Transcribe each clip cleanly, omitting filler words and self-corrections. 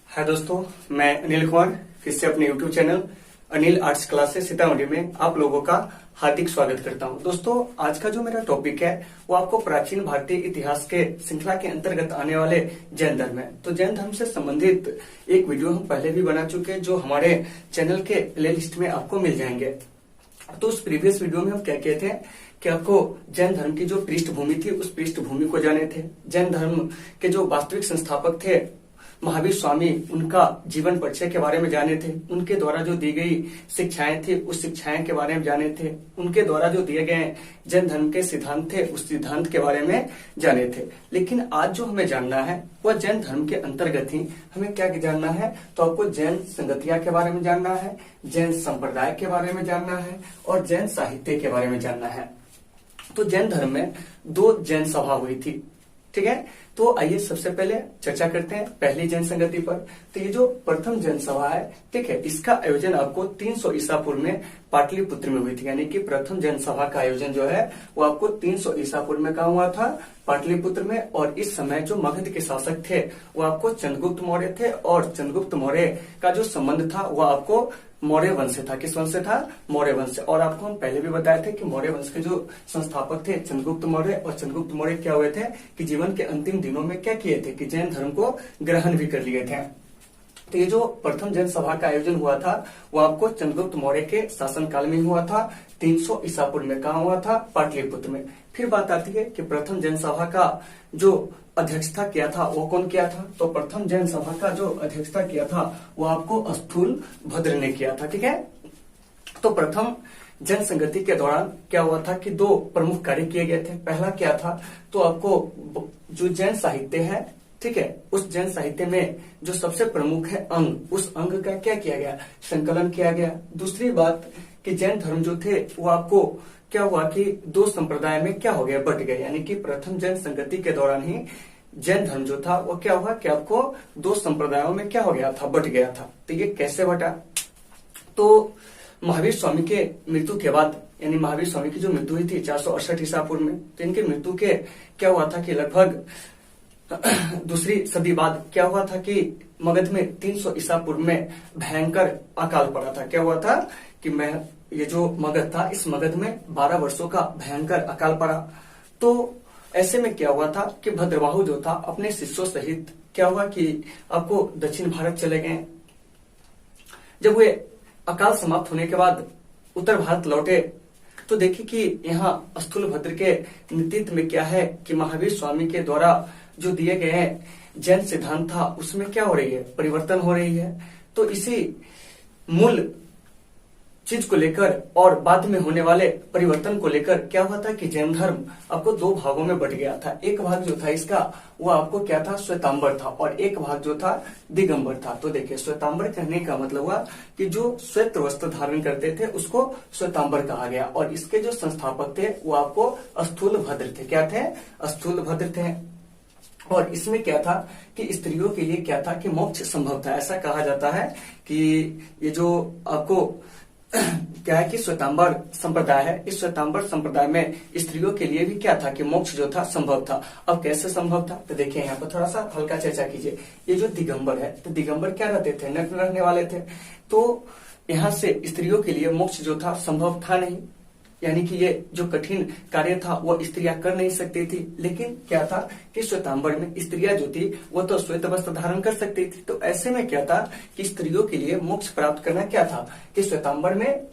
हाय दोस्तों, मैं अनिल कुमार फिर से अपने YouTube channel Anil arts classes Sitamarhi में आप लोगों का हार्दिक स्वागत करता हूं। दोस्तों, आज का जो मेरा टॉपिक है वो आपको प्राचीन भारतीय इतिहास के श्रृंखला के अंतर्गत आने वाले जैन धर्म है। तो जैन धर्म से संबंधित एक वीडियो हम पहले भी बना चुके हैं जो हमारे चैनल के प्ले लिस्ट में आपको मिल जाएंगे। तो उस प्रीवियस वीडियो में हम क्या कहते हैं कि आपको जैन धर्म की जो पृष्ठभूमि थी उस पृष्ठभूमि को जाने थे। जैन धर्म के जो वास्तविक संस्थापक थे महावीर स्वामी, उनका जीवन परिचय के बारे में जाने थे। उनके द्वारा जो दी गई शिक्षाएं थी उस शिक्षाएं के बारे में जाने थे। उनके द्वारा जो दिए गए जैन धर्म के सिद्धांत थे उस सिद्धांत के बारे में जाने थे। लेकिन आज जो हमें जानना है वह जैन धर्म के अंतर्गत ही हमें क्या जानना है, तो आपको जैन संगतिया के बारे में जानना है, जैन संप्रदाय के बारे में जानना है और जैन साहित्य के बारे में जानना है। तो जैन धर्म में 2 जैन सभा हुई थी, ठीक है। तो आइए सबसे पहले चर्चा करते हैं पहली जैन संगति पर। तो ये जो प्रथम जैन सभा है, ठीक है, इसका आयोजन आपको 300 ईसा पूर्व में पाटलिपुत्र में हुई थी। यानी कि प्रथम जैन सभा का आयोजन जो है वो आपको 300 ईसा पूर्व में कहा हुआ था, पाटलिपुत्र में। और इस समय जो मगध के शासक थे वो आपको चंद्रगुप्त मौर्य थे और चंद्रगुप्त मौर्य का जो संबंध था वो आपको मौर्य वंश से था। किस वंश से था? मौर्य वंश से। और आपको हम पहले भी बताए थे कि मौर्य वंश के जो संस्थापक थे चंद्रगुप्त मौर्य, और चंद्रगुप्त मौर्य क्या हुए थे कि जीवन के अंतिम दिनों में क्या किए थे कि जैन धर्म को ग्रहण भी कर लिए थे। तो ये जो प्रथम जैन सभा का आयोजन हुआ था वो आपको चंद्रगुप्त मौर्य के शासनकाल में हुआ था, 300 ईसा पूर्व में कहा हुआ था, पाटलिपुत्र में। फिर बात आती है कि प्रथम जैन सभा का जो अध्यक्षता किया था वो कौन किया था? तो प्रथम जैन सभा का जो अध्यक्षता किया था वो आपको स्थूल भद्र ने किया था, ठीक है। तो प्रथम जैन संगति के दौरान क्या हुआ था कि 2 प्रमुख कार्य किए गए थे। पहला क्या था, तो आपको जो जैन साहित्य है, ठीक है, उस जैन साहित्य में जो सबसे प्रमुख है अंग, उस अंग का क्या किया गया? संकलन किया गया। दूसरी बात कि जैन धर्म जो थे वो आपको क्या हुआ कि 2 संप्रदाय में क्या हो गया? बट गए। यानी कि प्रथम जैन संगति के दौरान ही जैन धर्म जो था वो क्या हुआ कि आपको 2 संप्रदायों में क्या हो गया था? बट गया था। तो ये कैसे बटा? तो महावीर स्वामी के मृत्यु के बाद, यानी महावीर स्वामी की जो मृत्यु हुई थी 468 ईसा पूर्व में, तो इनकी मृत्यु के क्या हुआ था कि लगभग दूसरी सदी बाद क्या हुआ था कि मगध में 300 ईसा पूर्व में भयंकर अकाल पड़ा था। क्या हुआ था कि ये जो मगध था इस मगध में 12 वर्षों का भयंकर अकाल पड़ा। तो ऐसे में क्या हुआ था कि भद्रबाहु जो था अपने शिष्यों सहित क्या हुआ कि आपको दक्षिण भारत चले गए। जब वे अकाल समाप्त होने के बाद उत्तर भारत लौटे तो देखिए कि यहाँ स्थूल भद्र के नेतृत्व में क्या है कि महावीर स्वामी के द्वारा जो दिए गए जैन सिद्धांत था उसमें क्या हो रही है? परिवर्तन हो रही है। तो इसी मूल चीज को लेकर और बाद में होने वाले परिवर्तन को लेकर क्या हुआ था कि जैन धर्म आपको 2 भागों में बट गया था। एक भाग जो था इसका वो आपको क्या था? श्वेतांबर था, और एक भाग जो था दिगंबर था। तो देखिए, श्वेतांबर कहने का मतलब हुआ कि जो श्वेत वस्त्र धारण करते थे उसको श्वेतांबर कहा गया। और इसके जो संस्थापक थे वो आपको स्थूल भद्र थे। क्या थे? स्थूल भद्र थे। और इसमें क्या था कि स्त्रियों के लिए क्या था कि मोक्ष संभव था। ऐसा कहा जाता है कि ये जो आपको क्या है कि श्वेतांबर संप्रदाय है, इस श्वेतांबर संप्रदाय में स्त्रियों के लिए भी क्या था कि मोक्ष जो था संभव था। अब कैसे संभव था? तो देखिए यहाँ पर थोड़ा सा हल्का चर्चा कीजिए। ये जो दिगंबर है, तो दिगंबर क्या रहते थे? नग्न रहने वाले थे। तो यहाँ से स्त्रियों के लिए मोक्ष जो था संभव था नहीं। यानी कि ये जो कठिन कार्य था वो स्त्रियां कर नहीं सकती थी। लेकिन क्या था कि श्वेतांबर में स्त्रियां जो थी वो तो श्वेत वस्त्र धारण कर सकती थी। तो ऐसे में क्या था कि स्त्रियों के लिए मोक्ष प्राप्त करना क्या था कि श्वेतांबर में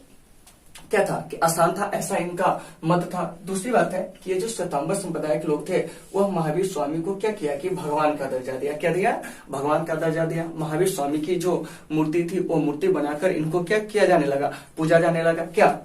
क्या था कि आसान था, ऐसा इनका मत था। दूसरी बात है कि ये जो श्वेतांबर संप्रदाय के लोग थे वह महावीर स्वामी को क्या किया कि भगवान का दर्जा दिया। क्या दिया? भगवान का दर्जा दिया। महावीर स्वामी की जो मूर्ति थी वो मूर्ति बनाकर इनको क्या किया जाने लगा? पूजा जाने लगा। क्या?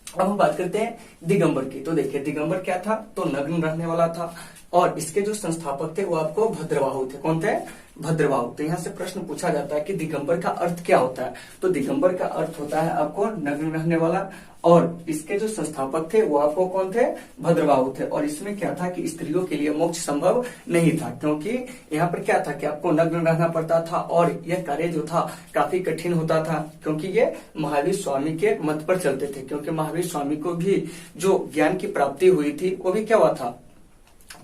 अब हम बात करते हैं दिगंबर की। तो देखिए, दिगंबर क्या था? तो नग्न रहने वाला था। और इसके जो संस्थापक थे वो आपको भद्रबाहु थे। कौन थे? भद्रबाहु। तो यहाँ से प्रश्न पूछा जाता है कि दिगंबर का अर्थ क्या होता है? तो दिगंबर का अर्थ होता है आपको नग्न रहने वाला। और इसके जो संस्थापक थे वो आपको कौन थे? भद्रबाहु थे। और इसमें क्या था कि स्त्रियों के लिए मोक्ष संभव नहीं था, क्योंकि यहाँ पर क्या था कि आपको नग्न रहना पड़ता था और यह कार्य जो था काफी कठिन होता था, क्योंकि ये महावीर स्वामी के मत पर चलते थे। क्योंकि महावीर स्वामी को भी जो ज्ञान की प्राप्ति हुई थी वो भी क्या हुआ था?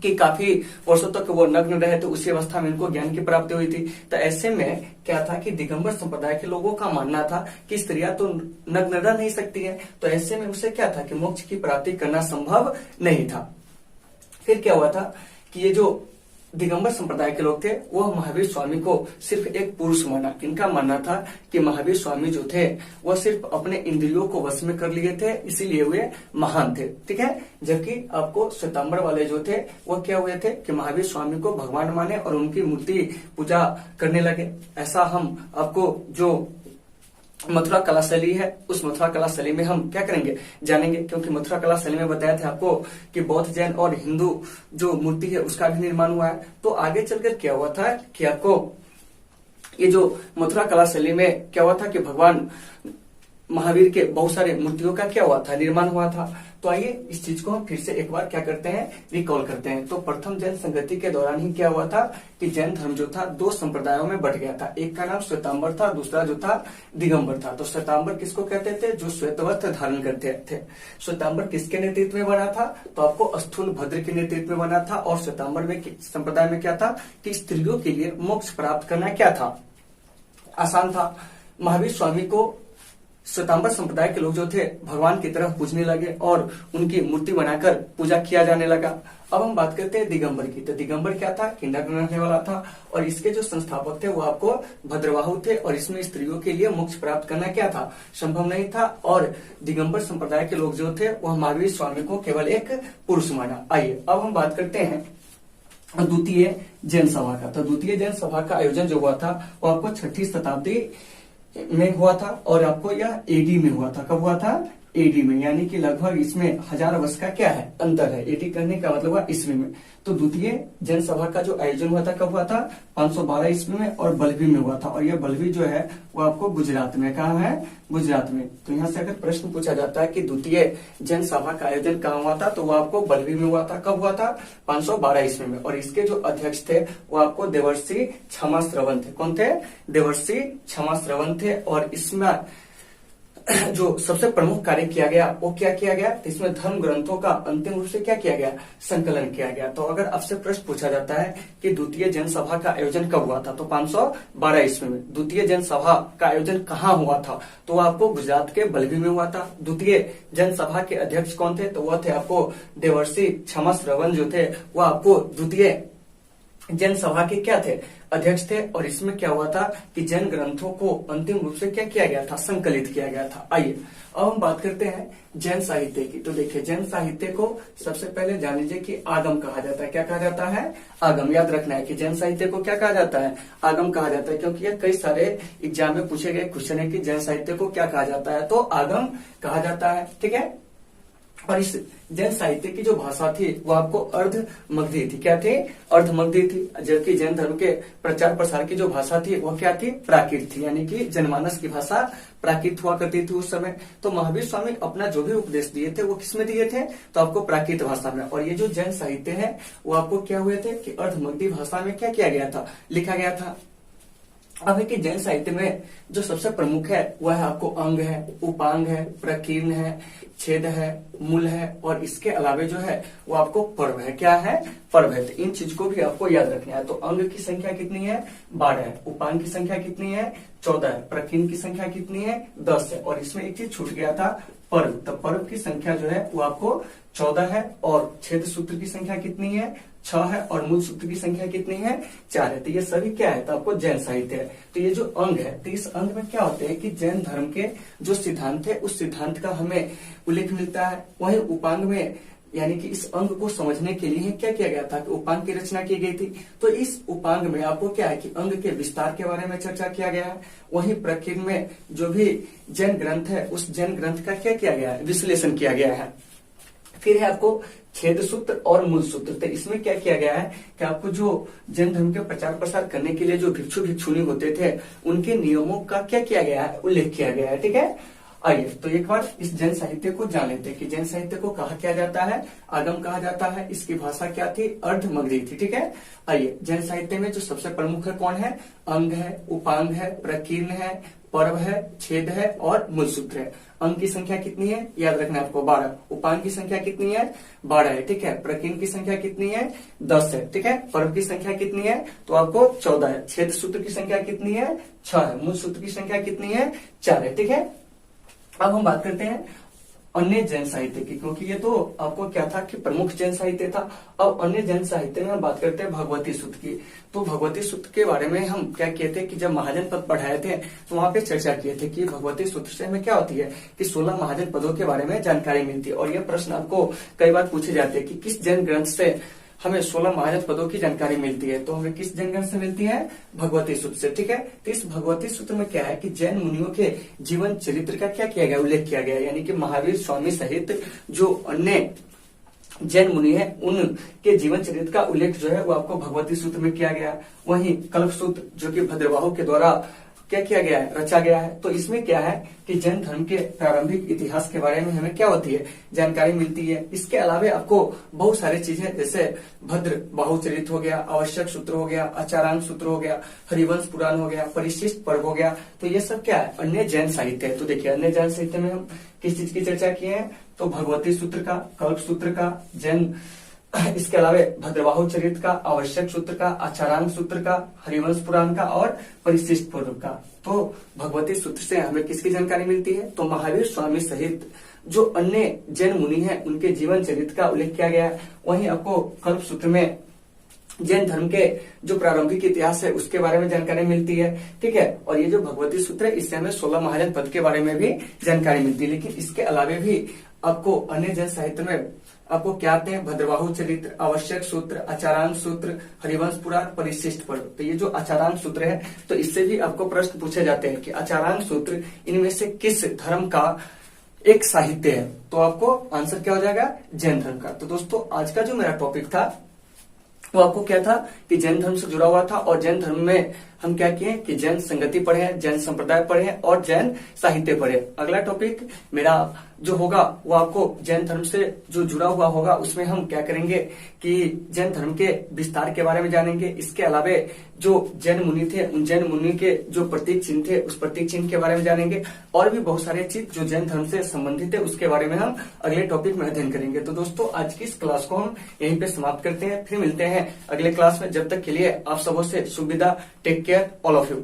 कि काफी वर्षों तक वो नग्न रहे, तो उसी अवस्था में इनको ज्ञान की प्राप्ति हुई थी। तो ऐसे में क्या था कि दिगंबर संप्रदाय के लोगों का मानना था कि स्त्रियां तो नग्न रह नहीं सकती है, तो ऐसे में उसे क्या था कि मोक्ष की प्राप्ति करना संभव नहीं था। फिर क्या हुआ था कि ये जो दिगंबर संप्रदाय के लोग थे वह महावीर स्वामी को सिर्फ एक पुरुष माना। इनका मानना था कि महावीर स्वामी जो थे वह सिर्फ अपने इंद्रियों को वश में कर लिए थे, इसीलिए वे महान थे, ठीक है। जबकि आपको श्वेतांबर वाले जो थे वह क्या हुए थे कि महावीर स्वामी को भगवान माने और उनकी मूर्ति पूजा करने लगे। ऐसा हम आपको जो मथुरा कला शैली है उस मथुरा कला शैली में हम क्या करेंगे जानेंगे, क्योंकि मथुरा कला शैली में बताया था आपको कि बौद्ध, जैन और हिंदू जो मूर्ति है उसका भी निर्माण हुआ है। तो आगे चलकर क्या हुआ था कि आपको ये जो मथुरा कला शैली में क्या हुआ था कि भगवान महावीर के बहुत सारे मूर्तियों का क्या हुआ था निर्माण हुआ था। तो आइए इस चीज को हम फिर से एक बार क्या करते हैं रिकॉल करते हैं। तो प्रथम जैन संगति के दौरान ही क्या हुआ था कि जैन धर्म जो था दो संप्रदायों में बट गया था। एक का नाम श्वेतांबर था, दूसरा जो था दिगंबर था। तो श्वेतांबर किसको कहते थे? जो श्वेत वस्त्र धारण करते थे। श्वेतांबर किसके नेतृत्व में बना था? तो आपको स्थूल भद्र के नेतृत्व में बना था। और श्वेतांबर में संप्रदाय में क्या था कि स्त्रियों के लिए मोक्ष प्राप्त करना क्या था आसान था। महावीर स्वामी को श्वेतांबर संप्रदाय के लोग जो थे भगवान की तरह पूजने लगे और उनकी मूर्ति बनाकर पूजा किया जाने लगा। अब हम बात करते हैं दिगंबर की। तो दिगंबर क्या था कि नग्न रहने वाला था और इसके जो संस्थापक थे वो आपको भद्रबाहु थे और इसमें स्त्रियों के लिए मोक्ष प्राप्त करना क्या था संभव नहीं था। और दिगंबर संप्रदाय के लोग जो थे वह महावीर स्वामी को केवल एक पुरुष माना। आइए अब हम बात करते हैं द्वितीय जैन सभा का। तो द्वितीय जैन सभा का आयोजन जो हुआ था वो आपको 6ठी शताब्दी में हुआ था और आपको यह एडी में हुआ था। कब हुआ था? एडी में, यानी कि लगभग इसमें 1000 वर्ष का क्या है अंतर है। एडी करने का मतलब हुआ ईस्वी में। तो द्वितीय जैन सभा का जो आयोजन हुआ था कब हुआ था? 512 ईस्वी में और बल्लभी में हुआ था। और यह बल्लभी जो है वो आपको गुजरात में, कहा है गुजरात में। तो यहाँ से अगर प्रश्न पूछा जाता है कि द्वितीय जैन सभा का आयोजन कहाँ हुआ था तो वो आपको बल्लभी में हुआ था। कब हुआ था? 512 ईस्वी में। और इसके जो अध्यक्ष थे वो आपको देवर्षि क्षमा श्रवण थे। कौन थे? देवर्षि क्षमा श्रवण थे। और इसमें जो सबसे प्रमुख कार्य किया गया वो क्या किया गया? तो इसमें धर्म ग्रंथों का अंतिम रूप से क्या किया गया? संकलन किया गया। तो अगर आपसे प्रश्न पूछा जाता है कि द्वितीय जैन सभा का आयोजन कब हुआ था तो 512 ईस्वी में। द्वितीय जैन सभा का आयोजन कहाँ हुआ था तो आपको गुजरात के बल्लभी में हुआ था। द्वितीय जैन सभा के अध्यक्ष कौन थे? तो वह थे आपको देवर्षि क्षमा श्रवण जो थे वह आपको द्वितीय जैन सभा के क्या थे? अध्यक्ष थे। और इसमें क्या हुआ था कि जैन ग्रंथों को अंतिम रूप से क्या किया गया था? संकलित किया गया था। आइए अब हम बात करते हैं जैन साहित्य की। तो देखिए जैन साहित्य को सबसे पहले जान लीजिए कि आगम कहा जाता है। क्या कहा जाता है? आगम। याद रखना है कि जैन साहित्य को क्या कहा जाता है? आगम कहा जाता है, क्योंकि यह कई सारे एग्जाम में पूछे गए क्वेश्चन है कि जैन साहित्य को क्या कहा जाता है तो आगम कहा जाता है, ठीक है। और इस जैन साहित्य की जो भाषा थी वो आपको अर्ध मगधी थी। क्या थी? अर्ध मगधी थी। जबकि जैन धर्म के प्रचार प्रसार की जो भाषा थी वो क्या थी? प्राकृत थी, यानी कि जनमानस की भाषा प्राकृत हुआ करती थी उस समय। तो महावीर स्वामी अपना जो भी उपदेश दिए थे वो किसमें दिए थे? तो आपको प्राकृत भाषा में। और ये जो जैन साहित्य है वो आपको क्या हुए थे कि अर्ध मगधी भाषा में क्या किया गया था? लिखा गया था। अब है कि जैन साहित्य में जो सबसे प्रमुख है वह है आपको अंग है, उपांग है, प्रकीर्ण है, छेद है, मूल है और इसके अलावे जो है वो आपको पर्व है। क्या है? पर्व है। तो इन चीज को भी आपको याद रखना है। तो अंग की संख्या कितनी है? 12 है। उपांग की संख्या कितनी है? 14 है। प्रकीर्ण की संख्या कितनी है? 10 है। और इसमें एक चीज छूट गया था, पर्व। तो पर्व की संख्या जो है वो आपको 14 है। और छेद सूत्र की संख्या कितनी है? 6 है। और मूल सूत्र की संख्या कितनी है? 4 है। तो ये सभी क्या है? तो आपको जैन साहित्य है। तो ये जो अंग है तो इस अंग में क्या होते हैं कि जैन धर्म के जो सिद्धांत है उस सिद्धांत का हमें उल्लेख मिलता है। वहीं उपांग में यानी कि इस अंग को समझने के लिए क्या किया गया था कि उपांग की रचना की गई थी। तो इस उपांग में आपको क्या है कि अंग के विस्तार के बारे में चर्चा किया गया है। वहीं प्रकीर्ण में जो भी जैन ग्रंथ है उस जैन ग्रंथ का क्या किया गया है? विश्लेषण किया गया है। फिर है आपको छेद सूत्र और मूल सूत्र। तो इसमें क्या किया गया है कि आपको जो जैन धर्म के प्रचार प्रसार करने के लिए जो भिक्षु भिक्षुणी होते थे उनके नियमों का क्या किया गया है? उल्लेख किया गया है, ठीक है। आइए तो एक बार इस जैन साहित्य को जान लेते हैं कि जैन साहित्य को कहा क्या जाता है? आगम कहा जाता है। इसकी भाषा क्या थी? अर्ध मगधी थी, ठीक है। आइए जैन साहित्य में जो सबसे प्रमुख है कौन है? अंग है, उपांग है, प्रकीर्ण है, पर्व है, छेद है और मूल सूत्र है। अंक की संख्या कितनी है, याद रखना है आपको 12। उपांक की संख्या कितनी है, 12 है, ठीक है। प्रकीर्णक की संख्या कितनी है, 10 है, ठीक है। पर्व की संख्या कितनी है, तो आपको 14 है। छेद सूत्र की संख्या कितनी है, 6 है। मूल सूत्र की संख्या कितनी है, 4 है, ठीक है। अब हम बात करते हैं अन्य जैन साहित्य की, क्योंकि ये तो आपको क्या था कि प्रमुख जैन साहित्य था। अब अन्य जैन साहित्य में हम बात करते हैं भगवती सूत्र की। तो भगवती सूत्र के बारे में हम क्या किए थे कि जब महाजन पद पढ़ाए थे तो वहां पे चर्चा किए थे कि भगवती सूत्र से हमें क्या होती है कि 16 महाजन पदों के बारे में जानकारी मिलती है। और यह प्रश्न आपको कई बार पूछे जाते हैं कि किस जैन ग्रंथ से हमें 16 महाजन पदों की जानकारी मिलती है, तो हमें किस जैन ग्रंथ से मिलती है, भगवती सूत्र से, ठीक है। तो इस भगवती सूत्र में क्या है कि जैन मुनियों के जीवन चरित्र का क्या किया गया, उल्लेख किया गया, यानी कि महावीर स्वामी सहित जो अन्य जैन मुनि है उनके जीवन चरित्र का उल्लेख जो है वो आपको भगवती सूत्र में किया गया। वहीं कल्प सूत्र जो कि भद्रबाहु के द्वारा क्या किया गया है, रचा गया है। तो इसमें क्या है कि जैन धर्म के प्रारंभिक इतिहास के बारे में हमें क्या होती है, जानकारी मिलती है। इसके अलावा आपको बहुत सारी चीजें जैसे भद्र बाहुचरित हो गया, आवश्यक सूत्र हो गया, आचारांक सूत्र हो गया, हरिवंश पुराण हो गया, परिशिष्ट पर्व हो गया। तो ये सब क्या है, अन्य जैन साहित्य है। तो देखिए अन्य जैन साहित्य में हम किस चीज की चर्चा किए हैं, तो भगवती सूत्र का, कल्प सूत्र का, जैन, इसके अलावा भद्रबाहु चरित का, आवश्यक सूत्र का, आचारांक सूत्र का, हरिवंश पुराण का और परिशिष्ट पर्व का। तो भगवती सूत्र से हमें किसकी जानकारी मिलती है, तो महावीर स्वामी सहित जो अन्य जैन मुनि हैं उनके जीवन चरित्र का उल्लेख किया गया है। वहीं आपको कल्प सूत्र में जैन धर्म के जो प्रारंभिक इतिहास है उसके बारे में जानकारी मिलती है, ठीक है। और ये जो भगवती सूत्र है इससे हमें 16 महाजन पद के बारे में भी जानकारी मिलती है। लेकिन इसके अलावा भी आपको अन्य जैन साहित्य में आपको क्या आते हैं, भद्रबाहु चरित्र, आवश्यक सूत्र, आचारांक सूत्र, हरिवंश पुराण, परिशिष्ट पर्व। तो ये जो आचारांक सूत्र है तो इससे भी आपको प्रश्न पूछे जाते हैं कि आचारांक सूत्र इनमें से किस धर्म का एक साहित्य है, तो आपको आंसर क्या हो जाएगा, जैन धर्म का। तो दोस्तों आज का जो मेरा टॉपिक था वो आपको क्या था कि जैन धर्म से जुड़ा हुआ था। और जैन धर्म में हम क्या किए कि जैन संगति पढ़े हैं, जैन संप्रदाय पढ़े हैं और जैन साहित्य पढ़े। अगला टॉपिक मेरा जो होगा वो आपको जैन धर्म से जो जुड़ा हुआ होगा उसमें हम क्या करेंगे कि जैन धर्म के विस्तार के बारे में जानेंगे। इसके अलावा जो जैन मुनि थे उन जैन मुनि के जो प्रतीक चिन्ह थे उस प्रतीक चिन्ह के बारे में जानेंगे। और भी बहुत सारे चीज जो जैन धर्म से संबंधित है उसके बारे में हम अगले टॉपिक में अध्ययन करेंगे। तो दोस्तों आज की इस क्लास को हम यहीं पे समाप्त करते हैं, फिर मिलते हैं अगले क्लास में। जब तक के लिए आप सबों से सुविधा, take care all of you.